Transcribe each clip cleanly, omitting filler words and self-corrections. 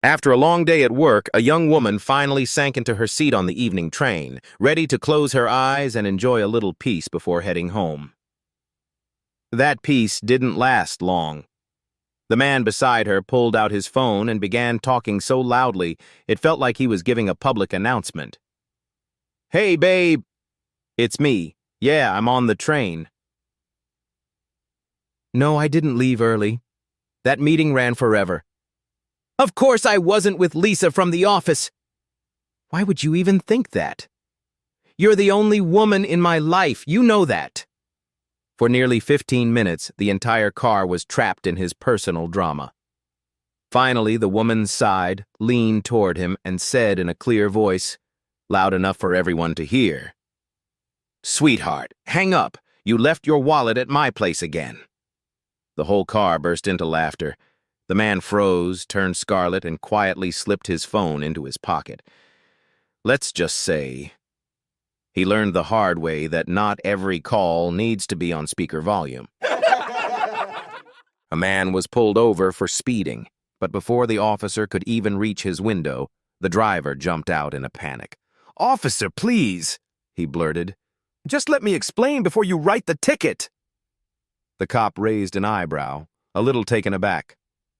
After a long day at work, a young woman finally sank into her seat on the evening train, ready to close her eyes and enjoy a little peace before heading home. That peace didn't last long. The man beside her pulled out his phone and began talking so loudly it felt like he was giving a public announcement. "Hey, babe. It's me. Yeah, I'm on the train." "No, I didn't leave early. That meeting ran forever." "Of course I wasn't with Lisa from the office." "Why would you even think that? You're the only woman in my life. You know that." For nearly 15 minutes, the entire car was trapped in his personal drama. Finally, the woman sighed, leaned toward him, and said in a clear voice, loud enough for everyone to hear, "Sweetheart, hang up. You left your wallet at my place again." The whole car burst into laughter. The man froze, turned scarlet, and quietly slipped his phone into his pocket. Let's just say he learned the hard way that not every call needs to be on speaker volume. A man was pulled over for speeding, but before the officer could even reach his window, the driver jumped out in a panic. "Officer, please," he blurted. "Just let me explain before you write the ticket." The cop raised an eyebrow, a little taken aback.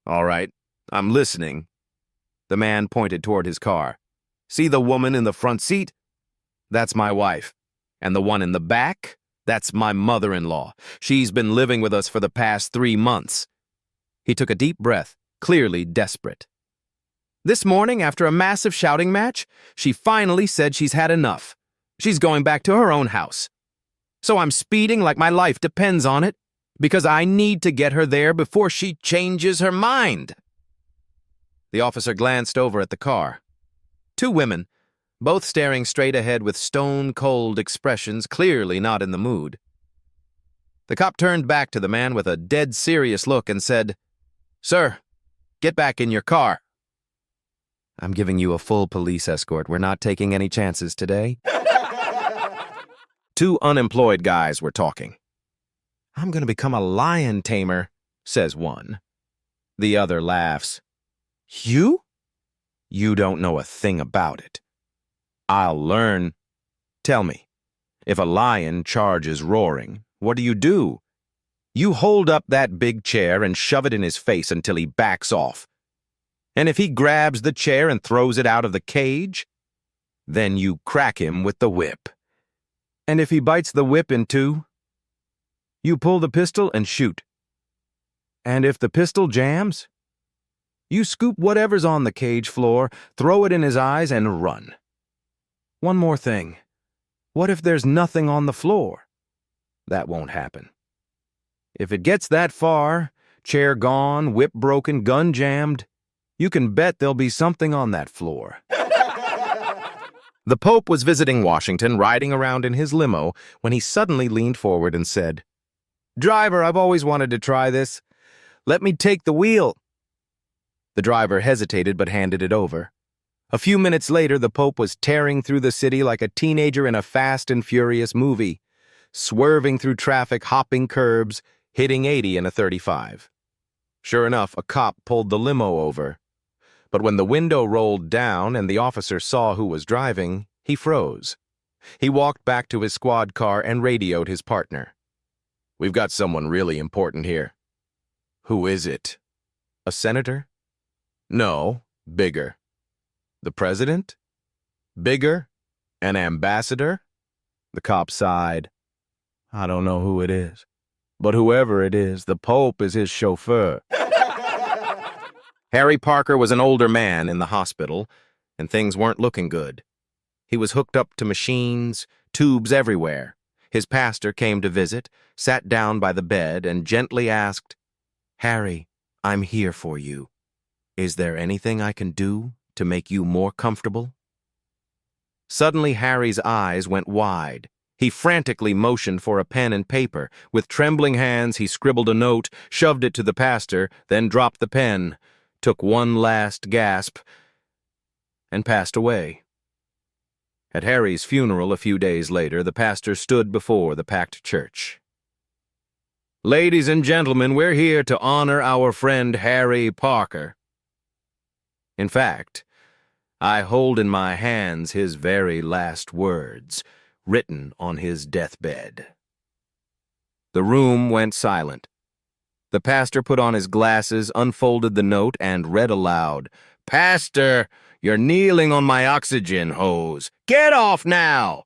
"All right, I'm listening." The man pointed toward his car. "See the woman in the front seat? That's my wife. And the one in the back? That's my mother-in-law. She's been living with us for the past 3 months." He took a deep breath, clearly desperate. "This morning, after a massive shouting match, she finally said she's had enough. She's going back to her own house. So I'm speeding like my life depends on it, because I need to get her there before she changes her mind." The officer glanced over at the car. 2 women, both staring straight ahead with stone-cold expressions, clearly not in the mood. The cop turned back to the man with a dead serious look and said, "Sir, get back in your car." "I'm giving you a full police escort. We're not taking any chances today." 2 unemployed guys were talking. "I'm going to become a lion tamer," says one. The other laughs. "You? You don't know a thing about it." "I'll learn. Tell me, if a lion charges roaring, what do? You hold up that big chair and shove it in his face until he backs off. And if he grabs the chair and throws it out of the cage, then you crack him with the whip. And if he bites the whip in 2, you pull the pistol and shoot. And if the pistol jams, you scoop whatever's on the cage floor, throw it in his eyes, and run. One more thing. What if there's nothing on the floor? That won't happen. If it gets that far, chair gone, whip broken, gun jammed, you can bet there'll be something on that floor." The Pope was visiting Washington, riding around in his limo, when he suddenly leaned forward and said, "Driver, I've always wanted to try this. Let me take the wheel." The driver hesitated but handed it over. A few minutes later, the Pope was tearing through the city like a teenager in a Fast and Furious movie, swerving through traffic, hopping curbs, hitting 80 in a 35. Sure enough, a cop pulled the limo over. But when the window rolled down and the officer saw who was driving, he froze. He walked back to his squad car and radioed his partner. "We've got someone really important here." "Who is it?" "A senator?" "No, bigger." "The president?" "Bigger? An ambassador?" The cop sighed. "I don't know who it is. But whoever it is, the Pope is his chauffeur." Harry Parker was an older man in the hospital, and things weren't looking good. He was hooked up to machines, tubes everywhere. His pastor came to visit, sat down by the bed, and gently asked, "Harry, I'm here for you. Is there anything I can do to make you more comfortable?" Suddenly, Harry's eyes went wide. He frantically motioned for a pen and paper. With trembling hands, he scribbled a note, shoved it to the pastor, then dropped the pen, took one last gasp, and passed away. At Harry's funeral a few days later, the pastor stood before the packed church. "Ladies and gentlemen, we're here to honor our friend Harry Parker." In fact, I hold in my hands his very last words, written on his deathbed. The room went silent. The pastor put on his glasses, unfolded the note, and read aloud, "Pastor, you're kneeling on my oxygen hose. Get off now!"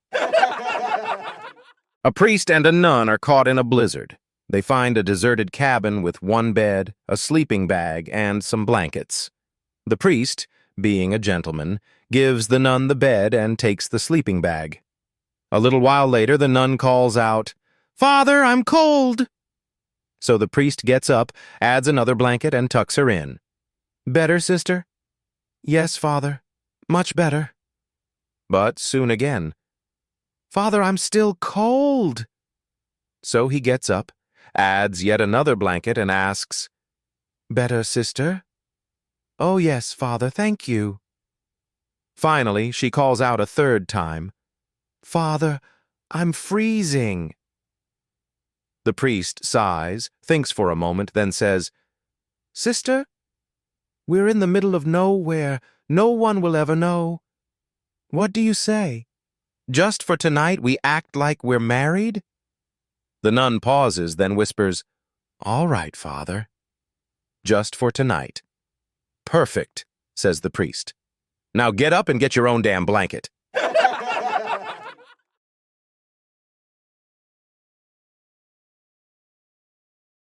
A priest and a nun are caught in a blizzard. They find a deserted cabin with one bed, a sleeping bag, and some blankets. The priest, being a gentleman, gives the nun the bed and takes the sleeping bag. A little while later, the nun calls out, "Father, I'm cold!" So the priest gets up, adds another blanket, and tucks her in. "Better, sister?" "Yes, Father. Much better." But soon again, "Father, I'm still cold." So he gets up, adds yet another blanket, and asks, "Better, sister?" "Oh, yes, Father, thank you." Finally, she calls out a third time, "Father, I'm freezing." The priest sighs, thinks for a moment, then says, "Sister, we're in the middle of nowhere. No one will ever know. What do you say? Just for tonight we act like we're married?" The nun pauses, then whispers, "All right, Father. Just for tonight." "Perfect," says the priest. "Now get up and get your own damn blanket."